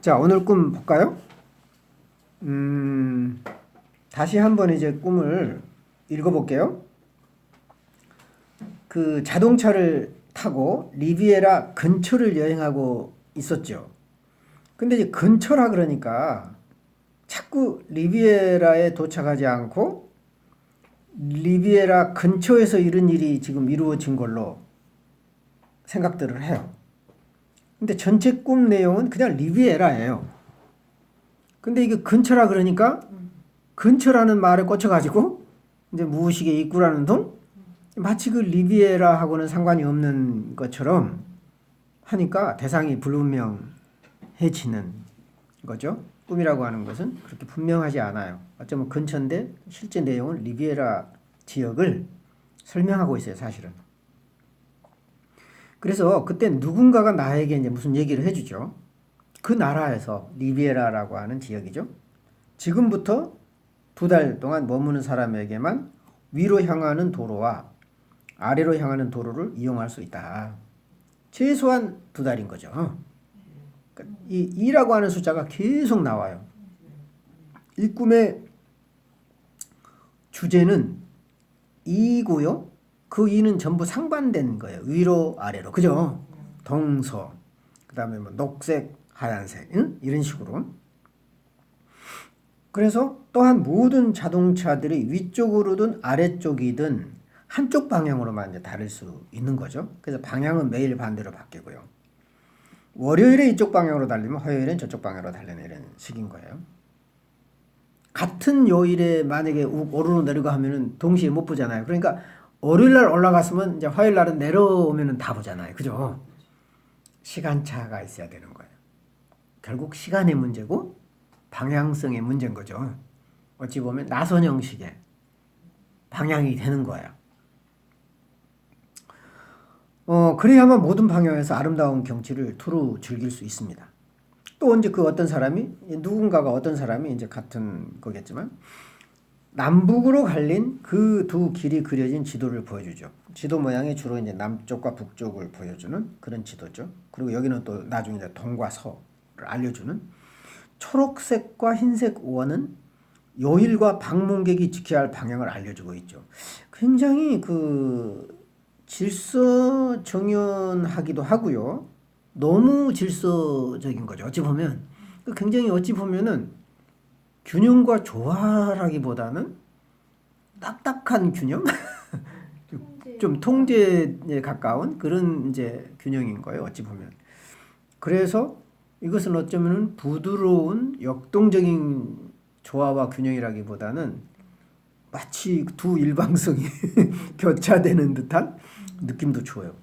자, 오늘 꿈 볼까요? 다시 한번 이제 꿈을 읽어볼게요. 그 자동차를 타고 리비에라 근처를 여행하고 있었죠. 근데 이제 근처라 그러니까 자꾸 리비에라에 도착하지 않고 리비에라 근처에서 이런 일이 지금 이루어진 걸로 생각들을 해요. 근데 전체 꿈 내용은 그냥 리비에라예요. 근데 이게 근처라 그러니까 근처라는 말에 꽂혀가지고 이제 무의식의 입구라는 둥 마치 그 리비에라하고는 상관이 없는 것처럼 하니까 대상이 불분명해지는 거죠. 꿈이라고 하는 것은 그렇게 분명하지 않아요. 어쩌면 근처인데 실제 내용은 리비에라 지역을 설명하고 있어요, 사실은. 그래서 그때 누군가가 나에게 이제 무슨 얘기를 해주죠. 그 나라에서 리비에라라고 하는 지역이죠. 지금부터 2달 동안 머무는 사람에게만 위로 향하는 도로와 아래로 향하는 도로를 이용할 수 있다. 최소한 2달인 거죠. 이 2라고 하는 숫자가 계속 나와요. 이 꿈의 주제는 2고요. 그 2는 전부 상반된 거예요. 위로 아래로. 그죠? 동서. 그 다음에 뭐 녹색, 하얀색. 응? 이런 식으로. 그래서 또한 모든 자동차들이 위쪽으로든 아래쪽이든 한쪽 방향으로만 이제 다를 수 있는 거죠. 그래서 방향은 매일 반대로 바뀌고요. 월요일에 이쪽 방향으로 달리면 화요일엔 저쪽 방향으로 달리는 이런 식인 거예요. 같은 요일에 만약에 오르로 내려가 하면은 동시에 못 보잖아요. 그러니까 월요일 날 올라갔으면 이제 화요일 날은 내려오면은 다 보잖아요. 그죠? 시간차가 있어야 되는 거예요. 결국 시간의 문제고 방향성의 문제인 거죠. 어찌 보면 나선 형식의 방향이 되는 거예요. 그래야만 모든 방향에서 아름다운 경치를 두루 즐길 수 있습니다. 또 이제 그 어떤 사람이 누군가가 어떤 사람이 이제 같은 거겠지만 남북으로 갈린 그 두 길이 그려진 지도를 보여주죠. 지도 모양이 주로 이제 남쪽과 북쪽을 보여주는 그런 지도죠. 그리고 여기는 또 나중에 이제 동과 서를 알려주는 초록색과 흰색 원은 요일과 방문객이 지켜야 할 방향을 알려주고 있죠. 굉장히 그 질서정연하기도 하고요. 너무 질서적인 거죠. 어찌 보면 굉장히 어찌 보면은 균형과 조화라기보다는 딱딱한 균형, 좀 통제에 가까운 그런 이제 균형인 거예요. 어찌 보면. 그래서 이것은 어쩌면 부드러운 역동적인 조화와 균형이라기보다는 마치 두 일방성이 교차되는 듯한 느낌도 줘요.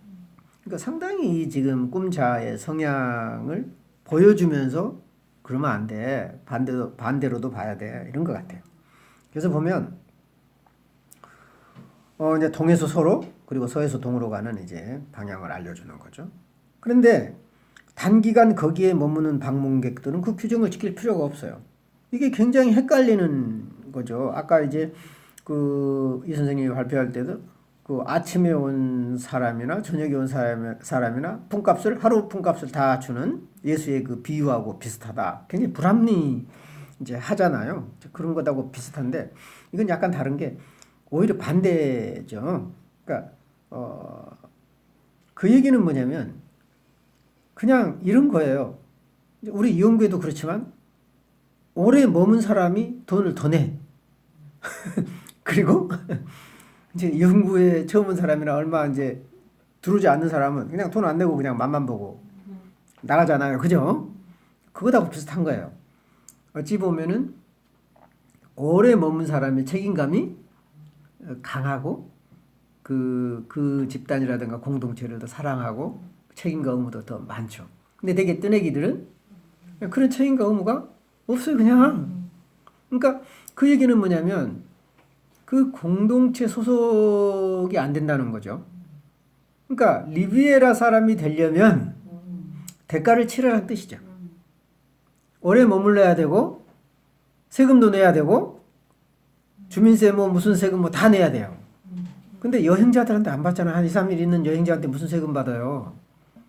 그러니까 상당히 지금 꿈자의 성향을 보여주면서 그러면 안 돼. 반대로도 봐야 돼. 이런 것 같아요. 그래서 보면 이제 동에서 서로 그리고 서에서 동으로 가는 이제 방향을 알려주는 거죠. 그런데 단기간 거기에 머무는 방문객들은 그 규정을 지킬 필요가 없어요. 이게 굉장히 헷갈리는 거죠. 아까 이제 그 이 선생님이 발표할 때도 그 아침에 온 사람이나 저녁에 온 사람이나 품값을 하루 품값을 다 주는 예수의 그 비유하고 비슷하다. 굉장히 불합리 이제 하잖아요. 그런 것하고 비슷한데 이건 약간 다른 게 오히려 반대죠. 그러니까 그 얘기는 뭐냐면 그냥 이런 거예요. 우리 이용구에도 그렇지만 오래 머문 사람이 돈을 더 내. 그리고 이제 이용구에 처음 온 사람이나 얼마 이제 들어오지 않는 사람은 그냥 돈 안 내고 그냥 맛만 보고 나가잖아요. 그죠? 그거하고 비슷한 거예요. 어찌 보면은 오래 머문 사람의 책임감이 강하고 그 집단이라든가 공동체를 더 사랑하고 책임과 의무도 더 많죠. 근데 되게 뜨내기들은 그런 책임과 의무가 없어요. 그냥. 그러니까 그 얘기는 뭐냐면 그 공동체 소속이 안 된다는 거죠. 그러니까 리비에라 사람이 되려면 대가를 치르라는 뜻이죠. 오래 머물러야 되고 세금도 내야 되고 주민세 뭐 무슨 세금 뭐 다 내야 돼요. 근데 여행자들한테 안 받잖아요. 한 2, 3일 있는 여행자한테 무슨 세금 받아요.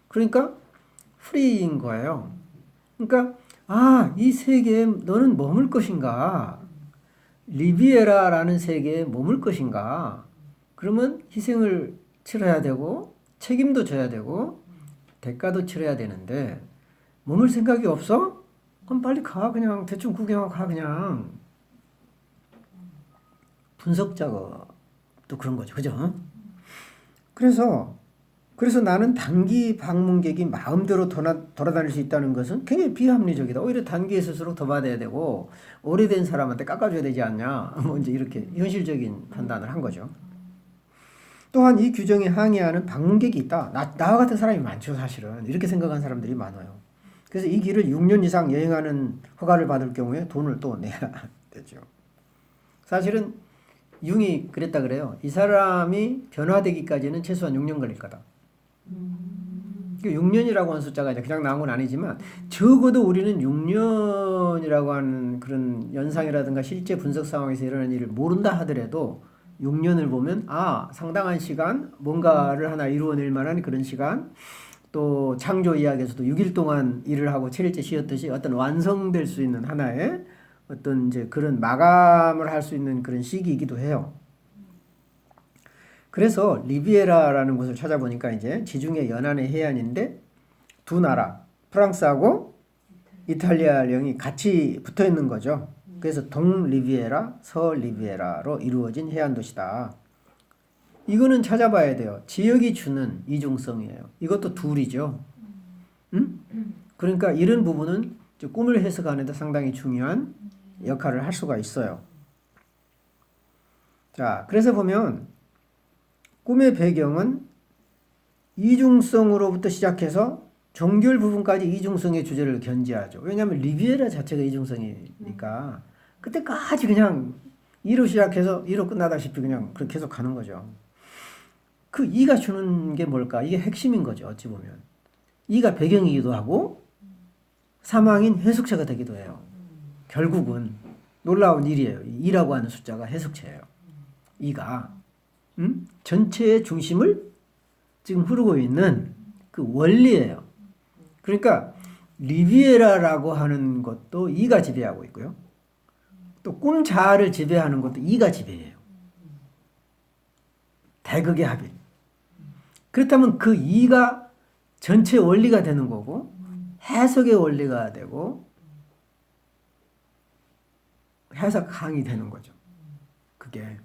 그러니까 프리인 거예요. 그러니까 이 세계에 너는 머물 것인가? 리비에라라는 세계에 머물 것인가? 그러면 희생을 치러야 되고 책임도 져야 되고 대가도 치러야 되는데 머물 생각이 없어? 그럼 빨리 가. 그냥 대충 구경하고 가. 그냥. 분석 작업도 그런 거죠. 그죠? 그래서 나는 단기 방문객이 마음대로 돌아다닐 수 있다는 것은 굉장히 비합리적이다. 오히려 단기에 있을수록 더 받아야 되고 오래된 사람한테 깎아줘야 되지 않냐. 뭐 이제 이렇게 현실적인 판단을 한 거죠. 또한 이 규정에 항의하는 방문객이 있다. 나와 같은 사람이 많죠, 사실은. 이렇게 생각하는 사람들이 많아요. 그래서 이 길을 6년 이상 여행하는 허가를 받을 경우에 돈을 또 내야 되죠. 사실은 융이 그랬다 그래요. 이 사람이 변화되기까지는 최소한 6년 걸릴 거다. 6년이라고 하는 숫자가 이제 그냥 나온 건 아니지만 적어도 우리는 6년이라고 하는 그런 연상이라든가 실제 분석 상황에서 일어나는 일을 모른다 하더라도 6년을 보면 상당한 시간 뭔가를 하나 이루어낼 만한 그런 시간, 또 창조 이야기에서도 6일 동안 일을 하고 7일째 쉬었듯이 어떤 완성될 수 있는 하나의 어떤 이제 그런 마감을 할 수 있는 그런 시기이기도 해요. 그래서 리비에라라는 곳을 찾아보니까 이제 지중해 연안의 해안인데 두 나라 프랑스하고 이탈리아령이 같이 붙어 있는 거죠. 그래서 동리비에라, 서리비에라로 이루어진 해안 도시다. 이거는 찾아봐야 돼요. 지역이 주는 이중성이에요. 이것도 둘이죠. 응? 그러니까 이런 부분은 꿈을 해석하는 데 상당히 중요한 역할을 할 수가 있어요. 자, 그래서 보면 꿈의 배경은 이중성으로부터 시작해서 종결 부분까지 이중성의 주제를 견지하죠. 왜냐하면 리비에라 자체가 이중성이니까 그때까지 그냥 2로 시작해서 2로 끝나다시피 그냥 그렇게 계속 가는 거죠. 그 2가 주는 게 뭘까? 이게 핵심인 거죠. 어찌 보면. 2가 배경이기도 하고 사망인 해석체가 되기도 해요. 결국은 놀라운 일이에요. 2라고 하는 숫자가 해석체예요. 2가 전체의 중심을 지금 흐르고 있는 그 원리예요. 그러니까 리비에라라고 하는 것도 2가 지배하고 있고요. 또 꿈 자아를 지배하는 것도 2가 지배해요. 대극의 합일. 그렇다면 그 2가 전체 원리가 되는 거고 해석의 원리가 되고 해석 항이 되는 거죠. 그게.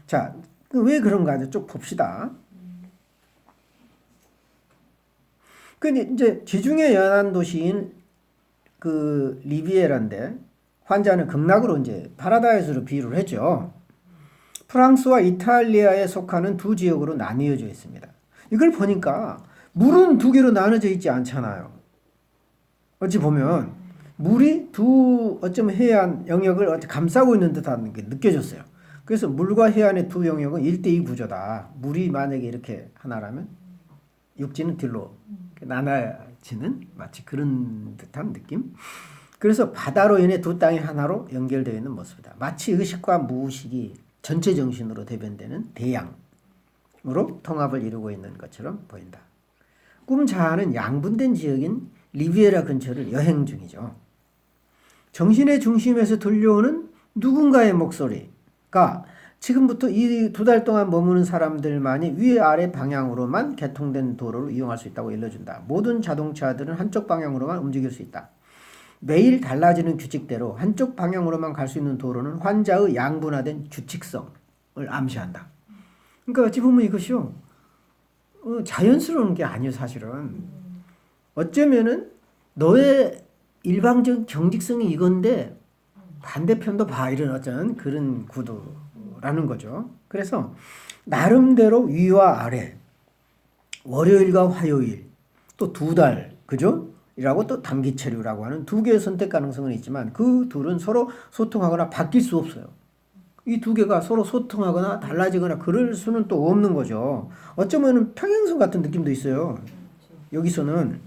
자, 왜 그런가 쭉 봅시다. 근데 이제 지중해 연안 도시인 그 리비에라인데 환자는 극락으로 이제 파라다이스로 비유를 했죠. 프랑스와 이탈리아에 속하는 두 지역으로 나뉘어져 있습니다. 이걸 보니까 물은 두 개로 나눠져 있지 않잖아요. 어찌 보면 물이 어쩌면 해안 영역을 감싸고 있는 듯한 게 느껴졌어요. 그래서 물과 해안의 두 영역은 1대2 구조다. 물이 만약에 이렇게 하나라면 육지는 뒤로 나눠지는 마치 그런 듯한 느낌. 그래서 바다로 인해 두 땅이 하나로 연결되어 있는 모습이다. 마치 의식과 무의식이 전체 정신으로 대변되는 대양으로 통합을 이루고 있는 것처럼 보인다. 꿈 자아는 양분된 지역인 리비에라 근처를 여행 중이죠. 정신의 중심에서 들려오는 누군가의 목소리가 지금부터 이 2달 동안 머무는 사람들만이 위아래 방향으로만 개통된 도로를 이용할 수 있다고 일러준다. 모든 자동차들은 한쪽 방향으로만 움직일 수 있다. 매일 달라지는 규칙대로 한쪽 방향으로만 갈 수 있는 도로는 환자의 양분화된 규칙성을 암시한다. 그러니까 어찌 보면 이것이요. 자연스러운 게 아니에요, 사실은. 어쩌면은 너의 일방적 정직성이 이건데 반대편도 봐 이런 어떤 그런 구도라는 거죠. 그래서 나름대로 위와 아래, 월요일과 화요일, 또 2달, 그죠? 이라고 또 단기 체류라고 하는 두 개의 선택 가능성은 있지만 그 둘은 서로 소통하거나 바뀔 수 없어요. 이 두 개가 서로 소통하거나 달라지거나 그럴 수는 또 없는 거죠. 어쩌면 평행선 같은 느낌도 있어요. 여기서는.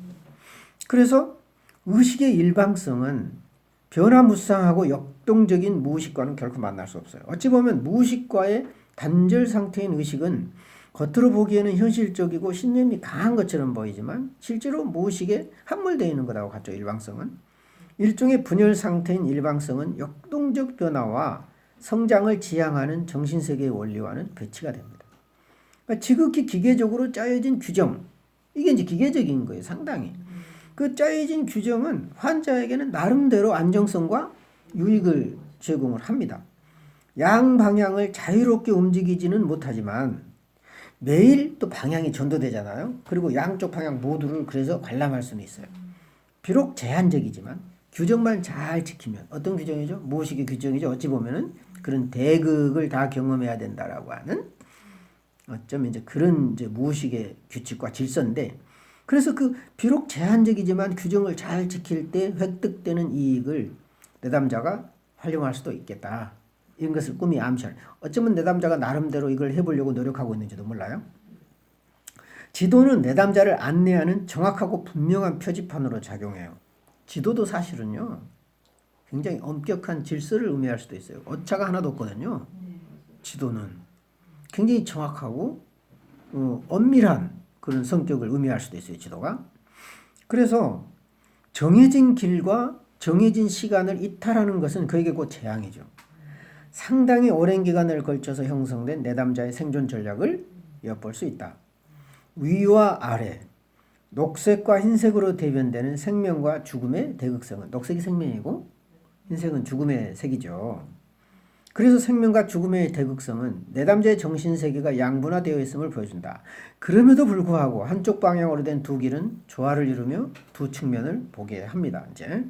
그래서 의식의 일방성은 변화무쌍하고 역동적인 무의식과는 결코 만날 수 없어요. 어찌 보면 무의식과의 단절 상태인 의식은 겉으로 보기에는 현실적이고 신념이 강한 것처럼 보이지만 실제로 무의식에 함몰되어 있는 거라고 같죠. 일방성은. 일종의 분열 상태인 일방성은 역동적 변화와 성장을 지향하는 정신세계의 원리와는 배치가 됩니다. 그러니까 지극히 기계적으로 짜여진 규정, 이게 이제 기계적인 거예요, 상당히. 그 짜여진 규정은 환자에게는 나름대로 안정성과 유익을 제공을 합니다. 양방향을 자유롭게 움직이지는 못하지만 매일 또 방향이 전도되잖아요. 그리고 양쪽 방향 모두를 그래서 관람할 수는 있어요. 비록 제한적이지만 규정만 잘 지키면, 어떤 규정이죠? 무의식의 규정이죠. 어찌 보면은 그런 대극을 다 경험해야 된다라고 하는, 어쩌면 이제 그런 이제 무의식의 규칙과 질서인데, 그래서 그 비록 제한적이지만 규정을 잘 지킬 때 획득되는 이익을 내담자가 활용할 수도 있겠다. 이런 것을 꿈이 암시하는. 어쩌면 내담자가 나름대로 이걸 해보려고 노력하고 있는지도 몰라요. 지도는 내담자를 안내하는 정확하고 분명한 표지판으로 작용해요. 지도도 사실은요, 굉장히 엄격한 질서를 의미할 수도 있어요. 오차가 하나도 없거든요. 지도는 굉장히 정확하고 엄밀한 그런 성격을 의미할 수도 있어요, 지도가. 그래서 정해진 길과 정해진 시간을 이탈하는 것은 그에게 곧 재앙이죠. 상당히 오랜 기간을 걸쳐서 형성된 내담자의 생존 전략을 엿볼 수 있다. 위와 아래, 녹색과 흰색으로 대변되는 생명과 죽음의 대극성은, 녹색이 생명이고 흰색은 죽음의 색이죠. 그래서 생명과 죽음의 대극성은 내담자의 정신세계가 양분화되어 있음을 보여준다. 그럼에도 불구하고 한쪽 방향으로 된 두 길은 조화를 이루며 두 측면을 보게 합니다. 이제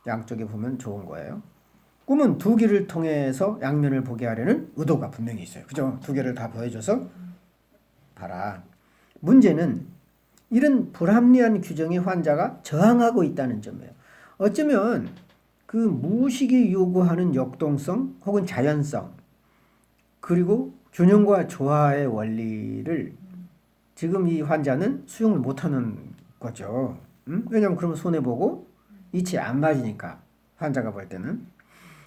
양쪽에 보면 좋은 거예요. 꿈은 두 길을 통해서 양면을 보게 하려는 의도가 분명히 있어요. 그죠? 두 개를 다 보여줘서 봐라. 문제는 이런 불합리한 규정에 환자가 저항하고 있다는 점이에요. 어쩌면 그 무의식이 요구하는 역동성 혹은 자연성, 그리고 균형과 조화의 원리를 지금 이 환자는 수용을 못하는 거죠. 왜냐하면 그러면 손해보고 이치 안 맞으니까, 환자가 볼 때는.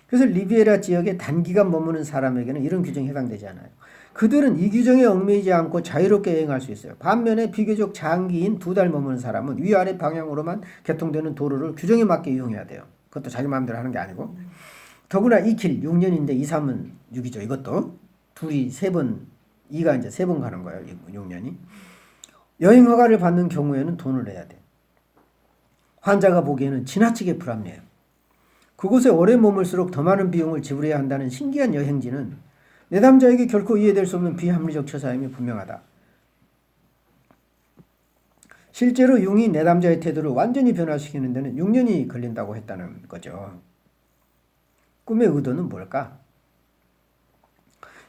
그래서 리비에라 지역에 단기간 머무는 사람에게는 이런 규정이 해당되지 않아요. 그들은 이 규정에 얽매이지 않고 자유롭게 여행할 수 있어요. 반면에 비교적 장기인 2달 머무는 사람은 위아래 방향으로만 개통되는 도로를 규정에 맞게 이용해야 돼요. 그것도 자기 마음대로 하는 게 아니고. 더구나 이 길 6년인데 2, 3은 6이죠. 이것도 둘이 3번, 2가 이제 3번 가는 거예요. 6년이. 여행 허가를 받는 경우에는 돈을 내야 돼. 환자가 보기에는 지나치게 불합리해요. 그곳에 오래 머물수록 더 많은 비용을 지불해야 한다는 신기한 여행지는 내담자에게 결코 이해될 수 없는 비합리적 처사임이 분명하다. 실제로 융이 내담자의 태도를 완전히 변화시키는 데는 6년이 걸린다고 했다는 거죠. 꿈의 의도는 뭘까?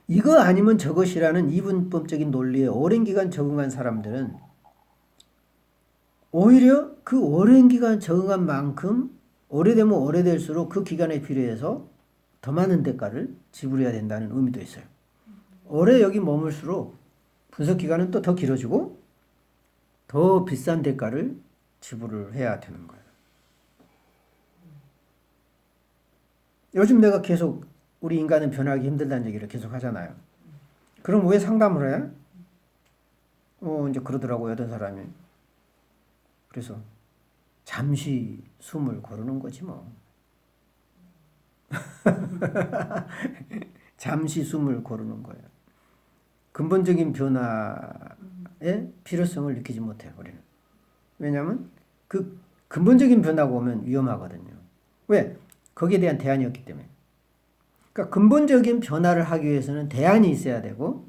이거 아니면 저것이라는 이분법적인 논리에 오랜 기간 적응한 사람들은 오히려 그 오랜 기간 적응한 만큼 오래되면 오래될수록 그 기간에 비례해서 더 많은 대가를 지불해야 된다는 의미도 있어요. 오래 여기 머물수록 분석 기간은 또 더 길어지고 더 비싼 대가를 지불을 해야 되는 거예요. 요즘 내가 계속 우리 인간은 변하기 힘들다는 얘기를 계속 하잖아요. 그럼 왜 상담을 해? 이제 그러더라고요, 어떤 사람이. 그래서 잠시 숨을 고르는 거지 뭐. 잠시 숨을 고르는 거예요. 근본적인 변화의 필요성을 느끼지 못해요, 우리는. 왜냐하면 그 근본적인 변화가 오면 위험하거든요. 왜? 거기에 대한 대안이 없기 때문에. 그러니까 근본적인 변화를 하기 위해서는 대안이 있어야 되고,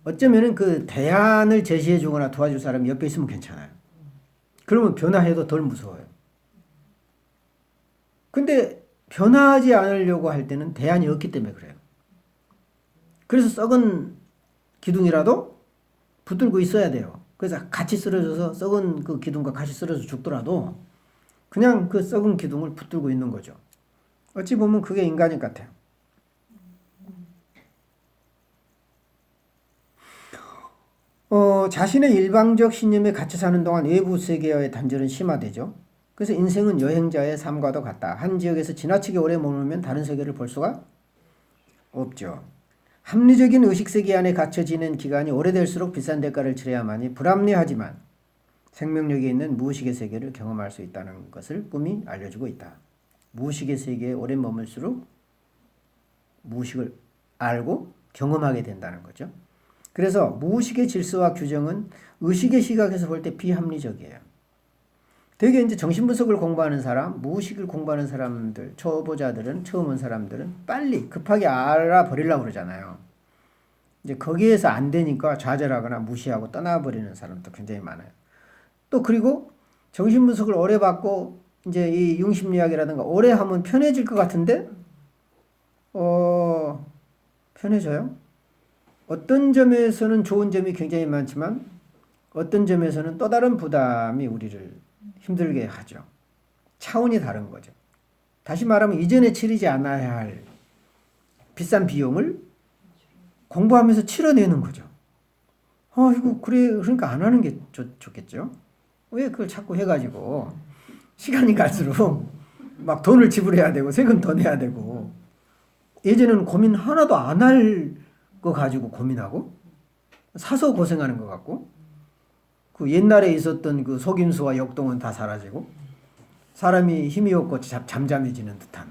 어쩌면은 그 대안을 제시해 주거나 도와줄 사람이 옆에 있으면 괜찮아요. 그러면 변화해도 덜 무서워요. 근데 변화하지 않으려고 할 때는 대안이 없기 때문에 그래요. 그래서 썩은 기둥이라도 붙들고 있어야 돼요. 그래서 같이 쓰러져서 썩은 그 기둥과 같이 쓰러져 죽더라도 그냥 그 썩은 기둥을 붙들고 있는 거죠. 어찌 보면 그게 인간일 같아요. 자신의 일방적 신념에 갇혀 사는 동안 외부 세계와의 단절은 심화되죠. 그래서 인생은 여행자의 삶과도 같다. 한 지역에서 지나치게 오래 머물면 다른 세계를 볼 수가 없죠. 합리적인 의식세계 안에 갇혀 지낸 기간이 오래될수록 비싼 대가를 치러야만이 불합리하지만 생명력이 있는 무의식의 세계를 경험할 수 있다는 것을 꿈이 알려주고 있다. 무의식의 세계에 오래 머물수록 무의식을 알고 경험하게 된다는 거죠. 그래서 무의식의 질서와 규정은 의식의 시각에서 볼 때 비합리적이에요. 되게 이제 정신분석을 공부하는 사람, 무의식을 공부하는 사람들, 초보자들은, 처음 온 사람들은 빨리 급하게 알아버리려고 그러잖아요. 이제 거기에서 안 되니까 좌절하거나 무시하고 떠나버리는 사람도 굉장히 많아요. 또 그리고 정신분석을 오래 받고 이제 이 융심리학이라든가 오래 하면 편해질 것 같은데 편해져요? 어떤 점에서는 좋은 점이 굉장히 많지만 어떤 점에서는 또 다른 부담이 우리를 힘들게 하죠. 차원이 다른 거죠. 다시 말하면 이전에 치르지 않아야 할 비싼 비용을 공부하면서 치러내는 거죠. 이거 그래 그러니까 안 하는 게 좋겠죠. 왜 그걸 자꾸 해가지고 시간이 갈수록 막 돈을 지불해야 되고 세금 더 내야 되고 예전에는 고민 하나도 안 할 거 가지고 고민하고 사서 고생하는 것 같고 그 옛날에 있었던 그 속임수와 역동은 다 사라지고 사람이 힘이 없고 잠잠해지는 듯한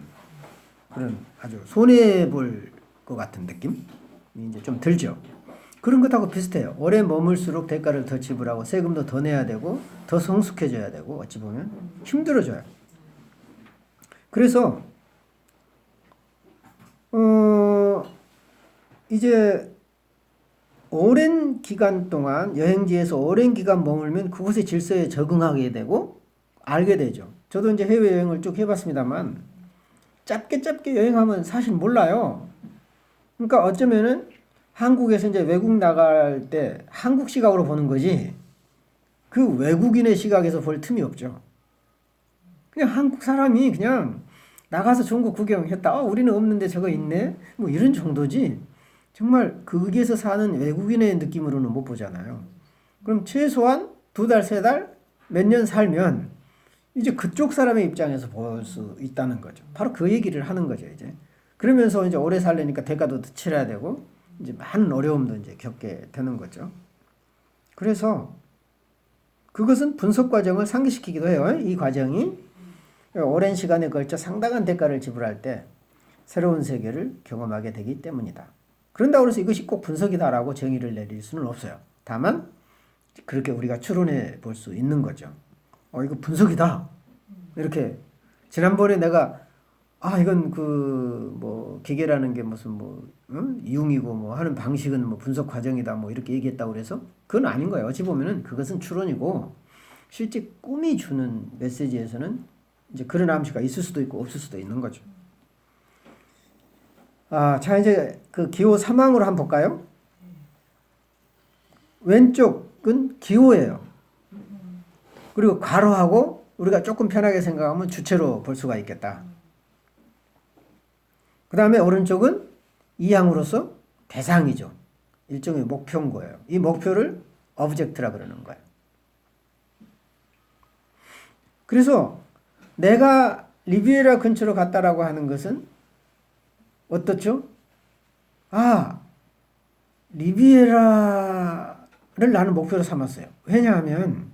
그런 아주 손해볼 것 같은 느낌이 이제 좀 들죠. 그런 것하고 비슷해요. 오래 머물수록 대가를 더 지불하고 세금도 더 내야 되고 더 성숙해져야 되고 어찌 보면 힘들어져요. 그래서 이제 오랜 기간 동안 여행지에서 오랜 기간 머물면 그곳의 질서에 적응하게 되고 알게 되죠. 저도 이제 해외여행을 쭉 해봤습니다만 짧게 여행하면 사실 몰라요. 그러니까 어쩌면은 한국에서 이제 외국 나갈 때 한국 시각으로 보는 거지 그 외국인의 시각에서 볼 틈이 없죠. 그냥 한국 사람이 그냥 나가서 좋은 거 구경했다. 우리는 없는데 저거 있네. 뭐 이런 정도지. 정말 거기에서 사는 외국인의 느낌으로는 못 보잖아요. 그럼 최소한 2달, 3달, 몇 년 살면 이제 그쪽 사람의 입장에서 볼 수 있다는 거죠. 바로 그 얘기를 하는 거죠, 이제. 그러면서 이제 오래 살려니까 대가도 더 치러야 되고 이제 많은 어려움도 이제 겪게 되는 거죠. 그래서 그것은 분석 과정을 상기시키기도 해요. 이 과정이 오랜 시간에 걸쳐 상당한 대가를 지불할 때 새로운 세계를 경험하게 되기 때문이다. 그런다고 해서 이것이 꼭 분석이다라고 정의를 내릴 수는 없어요. 다만 그렇게 우리가 추론해 볼 수 있는 거죠. 이거 분석이다. 이렇게 지난번에 내가 이건 뭐 기계라는 게 무슨 이용이고 뭐 하는 방식은 뭐 분석 과정이다 뭐 이렇게 얘기했다고 그래서 그건 아닌 거예요. 어찌 보면은 그것은 추론이고 실제 꿈이 주는 메시지에서는 이제 그런 암시가 있을 수도 있고 없을 수도 있는 거죠. 자 이제 그 기호 3항으로 한번 볼까요? 왼쪽은 기호예요. 그리고 괄호하고 우리가 조금 편하게 생각하면 주체로 볼 수가 있겠다. 그 다음에 오른쪽은 2항으로서 대상이죠. 일종의 목표인 거예요. 이 목표를 오브젝트라 그러는 거예요. 그래서 내가 리비에라 근처로 갔다라고 하는 것은 어떻죠? 리비에라를 나는 목표로 삼았어요. 왜냐하면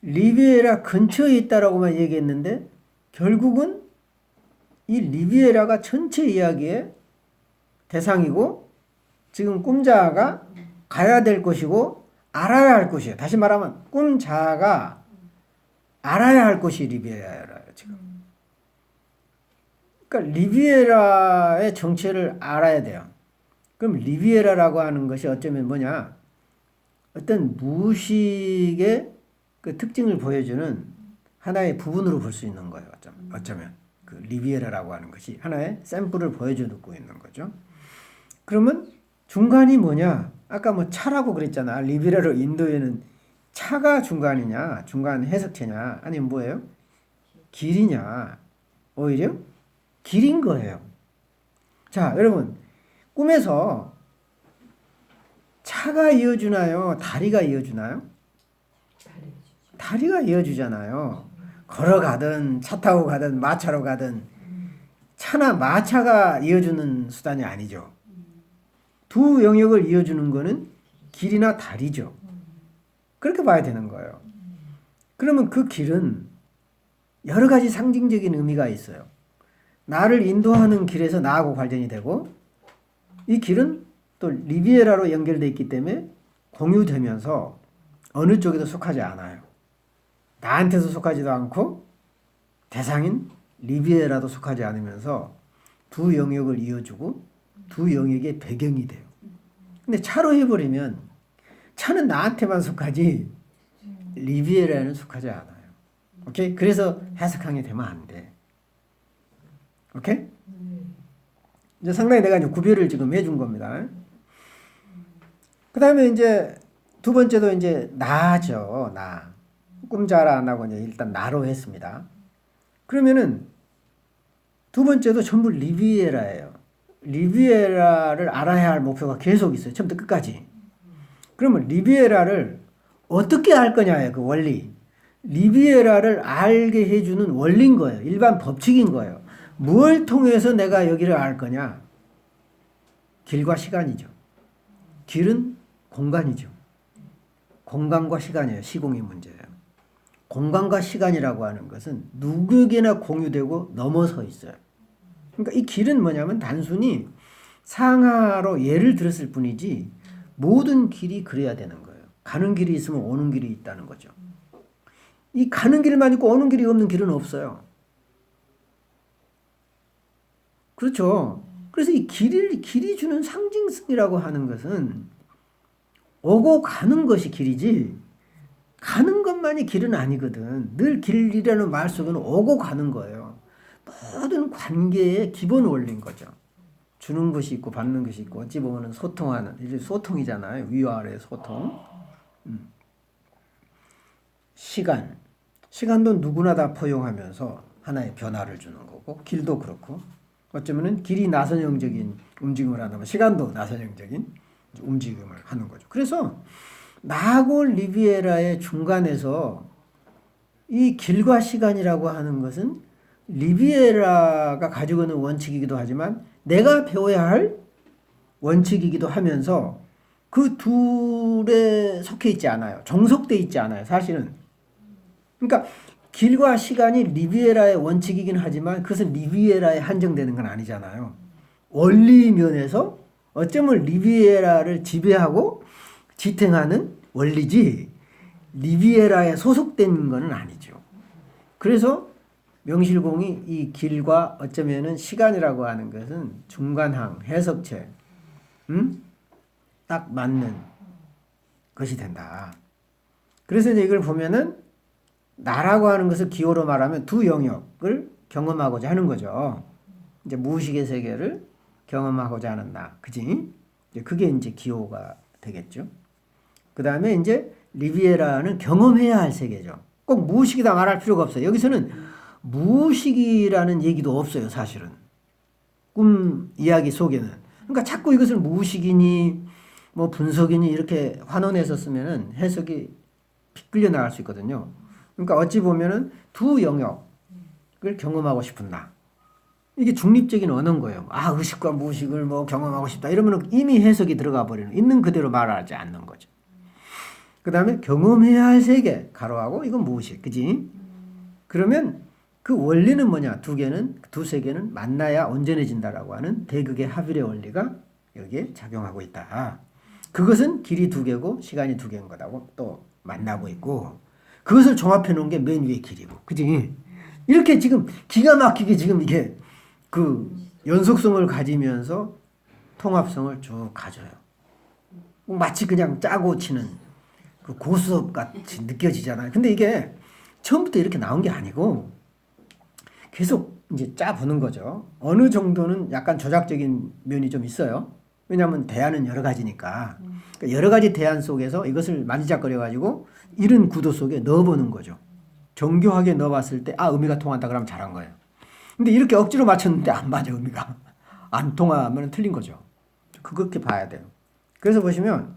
리비에라 근처에 있다라고만 얘기했는데 결국은 이 리비에라가 전체 이야기의 대상이고 지금 꿈자아가 가야 될 것이고 알아야 할 것이에요. 다시 말하면 꿈자아가 알아야 할 것이 리비에라예요. 지금. 그러니까 리비에라의 정체를 알아야 돼요. 그럼 리비에라라고 하는 것이 어쩌면 뭐냐? 어떤 무의식의 그 특징을 보여주는 하나의 부분으로 볼 수 있는 거예요. 어쩌면 그 리비에라라고 하는 것이 하나의 샘플을 보여주고 있는 거죠. 그러면 중간이 뭐냐? 아까 뭐 차라고 그랬잖아. 리비에라로 인도에는 차가 중간이냐, 중간 해석체냐, 아니면 뭐예요? 길이냐? 오히려 길인 거예요. 자, 여러분 꿈에서 차가 이어주나요? 다리가 이어주나요? 다리가 이어주잖아요. 걸어가든 차 타고 가든 마차로 가든 차나 마차가 이어주는 수단이 아니죠. 두 영역을 이어주는 거는 길이나 다리죠. 그렇게 봐야 되는 거예요. 그러면 그 길은 여러 가지 상징적인 의미가 있어요. 나를 인도하는 길에서 나하고 관련이 되고 이 길은 또 리비에라로 연결되어 있기 때문에 공유되면서 어느 쪽에도 속하지 않아요. 나한테도 속하지도 않고 대상인 리비에라도 속하지 않으면서 두 영역을 이어주고 두 영역의 배경이 돼요. 근데 차로 해버리면 차는 나한테만 속하지 리비에라에는 속하지 않아요. 오케이? 그래서 해석하게 되면 안 돼. 오케이? 이제 상당히 내가 이제 구별을 지금 해준 겁니다. 그 다음에 이제 두 번째도 이제 나죠. 나. 꿈자라 안 하고 이제 일단 나로 했습니다. 그러면은 두 번째도 전부 리비에라예요. 리비에라를 알아야 할 목표가 계속 있어요. 처음부터 끝까지. 그러면 리비에라를 어떻게 알 거냐예요. 그 원리. 리비에라를 알게 해주는 원리인 거예요. 일반 법칙인 거예요. 무엇을 통해서 내가 여기를 알 거냐? 길과 시간이죠. 길은 공간이죠. 공간과 시간이에요. 시공의 문제예요. 공간과 시간이라고 하는 것은 누구에게나 공유되고 넘어서 있어요. 그러니까 이 길은 뭐냐면 단순히 상하로 예를 들었을 뿐이지 모든 길이 그래야 되는 거예요. 가는 길이 있으면 오는 길이 있다는 거죠. 이 가는 길만 있고 오는 길이 없는 길은 없어요. 그렇죠. 그래서 이 길이 주는 상징성이라고 하는 것은 오고 가는 것이 길이지 가는 것만이 길은 아니거든. 늘 길이라는 말 속에는 오고 가는 거예요. 모든 관계의 기본 원리인 거죠. 주는 것이 있고 받는 것이 있고 어찌 보면 소통하는 이제 소통이잖아요. 위와 아래의 소통. 시간도 누구나 다 포용하면서 하나의 변화를 주는 거고 길도 그렇고 어쩌면은 길이 나선형적인 움직임을 한다면 시간도 나선형적인 움직임을 하는 거죠. 그래서 나하고 리비에라의 중간에서 이 길과 시간이라고 하는 것은 리비에라가 가지고 있는 원칙이기도 하지만 내가 배워야 할 원칙이기도 하면서 그 둘에 속해 있지 않아요. 종속돼 있지 않아요. 사실은. 그러니까 길과 시간이 리비에라의 원칙이긴 하지만 그것은 리비에라에 한정되는 건 아니잖아요. 원리 면에서 어쩌면 리비에라를 지배하고 지탱하는 원리지 리비에라에 소속된 건 아니죠. 그래서 명실공히 이 길과 어쩌면은 시간이라고 하는 것은 중간항, 해석체, 딱 맞는 것이 된다. 그래서 이제 이걸 보면은 나라고 하는 것을 기호로 말하면 두 영역을 경험하고자 하는 거죠. 이제 무의식의 세계를 경험하고자 하는 나, 그지? 이제 그게 이제 기호가 되겠죠. 그 다음에 이제 리비에라는 경험해야 할 세계죠. 꼭 무의식이다 말할 필요가 없어요. 여기서는 무의식이라는 얘기도 없어요, 사실은. 꿈 이야기 속에는. 그러니까 자꾸 이것을 무의식이니 뭐 분석이니 이렇게 환원해서 쓰면은 해석이 비끌려 나갈 수 있거든요. 그러니까 어찌 보면은 두 영역을 경험하고 싶은 나. 이게 중립적인 언어인 거예요. 아, 의식과 무의식을 뭐 경험하고 싶다. 이러면 이미 해석이 들어가 버리는, 있는 그대로 말하지 않는 거죠. 그 다음에 경험해야 할 세계, 가로하고 이건 무의식, 그지? 그러면 그 원리는 뭐냐? 두 세계는 만나야 온전해진다라고 하는 대극의 하빌의 원리가 여기에 작용하고 있다. 그것은 길이 두 개고 시간이 두 개인 거다고 또 만나고 있고 그것을 종합해 놓은 게 맨 위의 길이고, 그지? 이렇게 지금 기가 막히게 지금 이게 그 연속성을 가지면서 통합성을 쭉 가져요. 마치 그냥 짜고 치는 그 고수업 같이 느껴지잖아요. 근데 이게 처음부터 이렇게 나온 게 아니고 계속 이제 짜보는 거죠. 어느 정도는 약간 조작적인 면이 좀 있어요. 왜냐하면 대안은 여러 가지니까. 그러니까 여러 가지 대안 속에서 이것을 만지작거려가지고 이런 구도 속에 넣어보는 거죠. 정교하게 넣어봤을 때, 아, 의미가 통한다 그러면 잘한 거예요. 근데 이렇게 억지로 맞췄는데 안 맞아, 의미가. 안 통하면 틀린 거죠. 그렇게 봐야 돼요. 그래서 보시면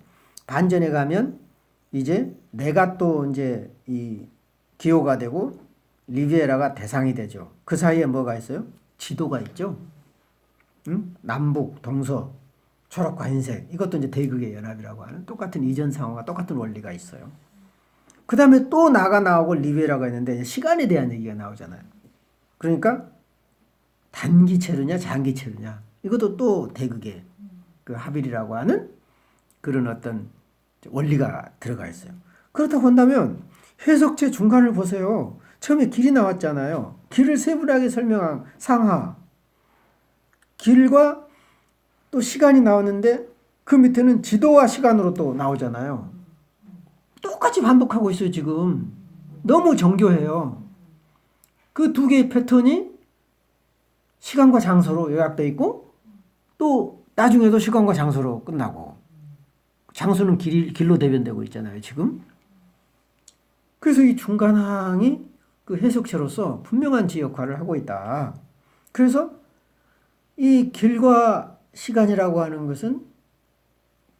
반전에 가면 이제 내가 또 이제 이 기호가 되고 리비에라가 대상이 되죠. 그 사이에 뭐가 있어요? 지도가 있죠. 남북, 동서, 초록과 흰색. 이것도 이제 대극의 연합이라고 하는 똑같은 이전 상황과 똑같은 원리가 있어요. 그 다음에 또 나가 나오고 리베라가 있는데 시간에 대한 얘기가 나오잖아요. 그러니까 단기체류냐 장기체류냐 이것도 또 대극의 그 하빌이라고 하는 그런 어떤 원리가 들어가 있어요. 그렇다고 한다면 해석체 중간을 보세요. 처음에 길이 나왔잖아요. 길을 세분하게 설명한 상하. 길과 또 시간이 나오는데 그 밑에는 지도와 시간으로 또 나오잖아요. 똑같이 반복하고 있어요, 지금. 너무 정교해요. 그 두 개의 패턴이 시간과 장소로 요약되어 있고 또 나중에도 시간과 장소로 끝나고 장소는 길로 대변되고 있잖아요, 지금. 그래서 이 중간항이 그 해석체로서 분명한 지 역할을 하고 있다. 그래서 이 길과 시간이라고 하는 것은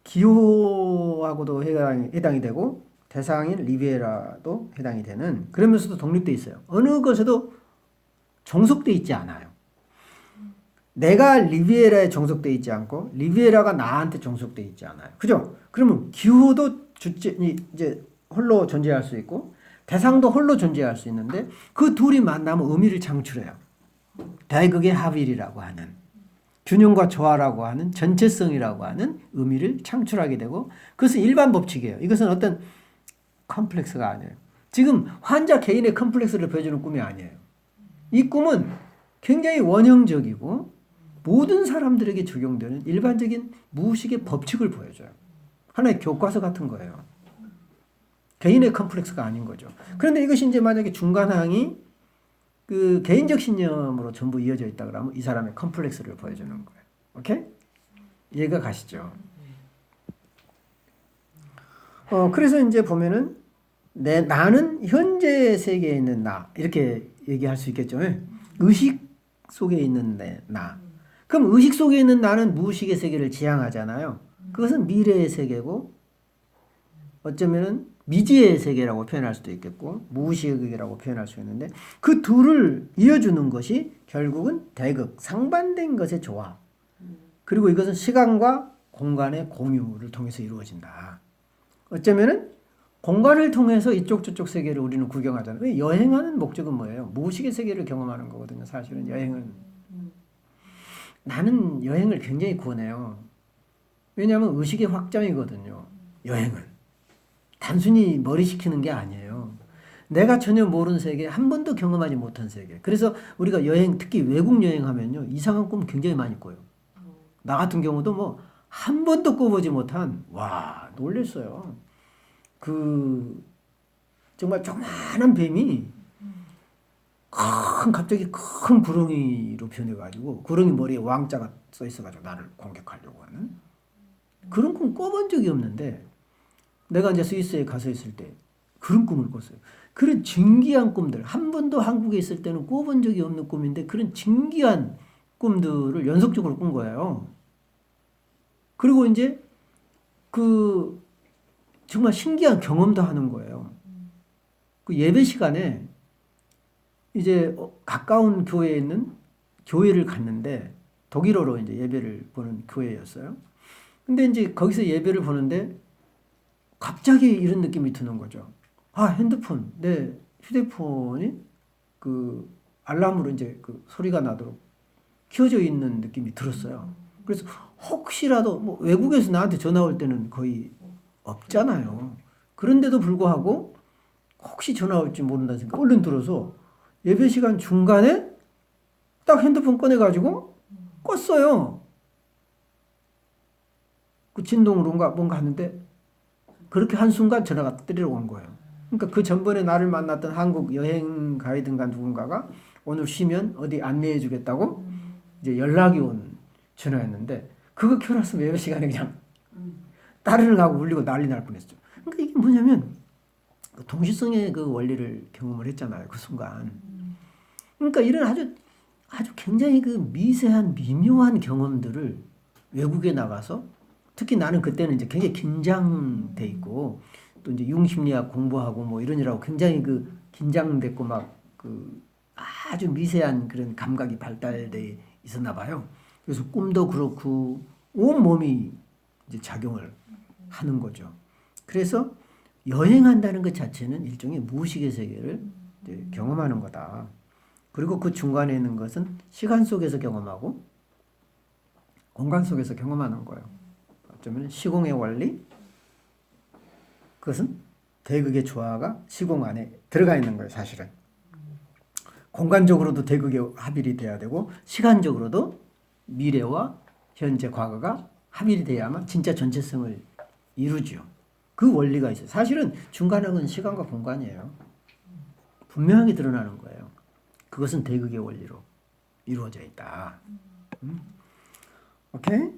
기호하고도 해당이 되고 대상인 리비에라도 해당이 되는 그러면서도 독립되어 있어요. 어느 것에도 종속되어 있지 않아요. 내가 리비에라에 종속되어 있지 않고 리비에라가 나한테 종속되어 있지 않아요. 그죠? 그러면 기호도 이제 홀로 존재할 수 있고 대상도 홀로 존재할 수 있는데 그 둘이 만나면 의미를 창출해요. 대극의 하빌이라고 하는 균형과 조화라고 하는 전체성이라고 하는 의미를 창출하게 되고 그것은 일반 법칙이에요. 이것은 어떤 컴플렉스가 아니에요. 지금 환자 개인의 컴플렉스를 보여주는 꿈이 아니에요. 이 꿈은 굉장히 원형적이고 모든 사람들에게 적용되는 일반적인 무의식의 법칙을 보여줘요. 하나의 교과서 같은 거예요. 개인의 컴플렉스가 아닌 거죠. 그런데 이것이 이제 만약에 중간항이 그 개인적 신념으로 전부 이어져 있다 그러면 이 사람의 컴플렉스를 보여주는 거예요. 오케이? 이해가 가시죠? 그래서 이제 보면은 나는 현재 세계에 있는 나 이렇게 얘기할 수 있겠죠. 의식 속에 있는 나. 그럼 의식 속에 있는 나는 무의식의 세계를 지향하잖아요. 그것은 미래의 세계고 어쩌면은 미지의 세계라고 표현할 수도 있겠고 무의식의 세계라고 표현할 수 있는데 그 둘을 이어주는 것이 결국은 대극, 상반된 것의 조화. 그리고 이것은 시간과 공간의 공유를 통해서 이루어진다. 어쩌면은 공간을 통해서 이쪽 저쪽 세계를 우리는 구경하잖아요. 여행하는 목적은 뭐예요? 무의식의 세계를 경험하는 거거든요. 사실은 여행은. 나는 여행을 굉장히 권해요. 왜냐하면 의식의 확장이거든요. 여행은. 단순히 머리 식히는 게 아니에요. 내가 전혀 모르는 세계, 한 번도 경험하지 못한 세계. 그래서 우리가 여행, 특히 외국 여행하면요. 이상한 꿈 굉장히 많이 꿔요. 나 같은 경우도 뭐 한 번도 꿔보지 못한, 와, 놀랬어요. 정말 조그마한 뱀이 갑자기 큰 구렁이로 변해가지고 구렁이 머리에 왕자가 써 있어가지고 나를 공격하려고 하는 그런 꿈 꿔본 적이 없는데 내가 이제 스위스에 가서 있을 때 그런 꿈을 꿨어요. 그런 진기한 꿈들, 한 번도 한국에 있을 때는 꿔본 적이 없는 꿈인데 그런 진기한 꿈들을 연속적으로 꾼 거예요. 그리고 이제 정말 신기한 경험도 하는 거예요. 그 예배 시간에 이제 가까운 교회에 있는 교회를 갔는데 독일어로 이제 예배를 보는 교회였어요. 근데 이제 거기서 예배를 보는데 갑자기 이런 느낌이 드는 거죠. 내 휴대폰이 그 알람으로 이제 그 소리가 나도록 켜져 있는 느낌이 들었어요. 그래서 혹시라도 뭐 외국에서 나한테 전화 올 때는 거의 없잖아요. 그런데도 불구하고 혹시 전화 올지 모른다는 생각 얼른 들어서 예배 시간 중간에 딱 핸드폰 꺼내가지고 껐어요. 그 진동으로인가 뭔가 하는데 그렇게 한순간 전화가 때리러 온 거예요. 그러니까 그 전번에 나를 만났던 한국 여행 가이드인가 누군가가 오늘 쉬면 어디 안내해 주겠다고 이제 연락이 온 전화였는데 그거 켜놨으면 예배 시간에 그냥 따르릉 하고 울리고 난리 날 뻔했죠. 그러니까 이게 뭐냐면 동시성의 그 원리를 경험을 했잖아요. 그 순간. 그러니까 이런 아주 굉장히 그 미세한 미묘한 경험들을 외국에 나가서 특히 나는 그때는 이제 굉장히 긴장돼 있고 또 이제 융심리학 공부하고 뭐 이러느라고 굉장히 그 긴장됐고 막 그 아주 미세한 그런 감각이 발달돼 있었나 봐요. 그래서 꿈도 그렇고 온 몸이 이제 작용을 하는 거죠. 그래서 여행한다는 것 자체는 일종의 무의식의 세계를 이제 경험하는 거다. 그리고 그 중간에 있는 것은 시간 속에서 경험하고 공간 속에서 경험하는 거예요. 어쩌면 시공의 원리, 그것은 대극의 조화가 시공 안에 들어가 있는 거예요, 사실은. 공간적으로도 대극의 합일이 돼야 되고 시간적으로도 미래와 현재, 과거가 합일이 돼야만 진짜 전체성을 이루죠. 그 원리가 있어요. 사실은 중간은 시간과 공간이에요. 분명하게 드러나는 거예요. 그것은 대극의 원리로 이루어져 있다. 오케이?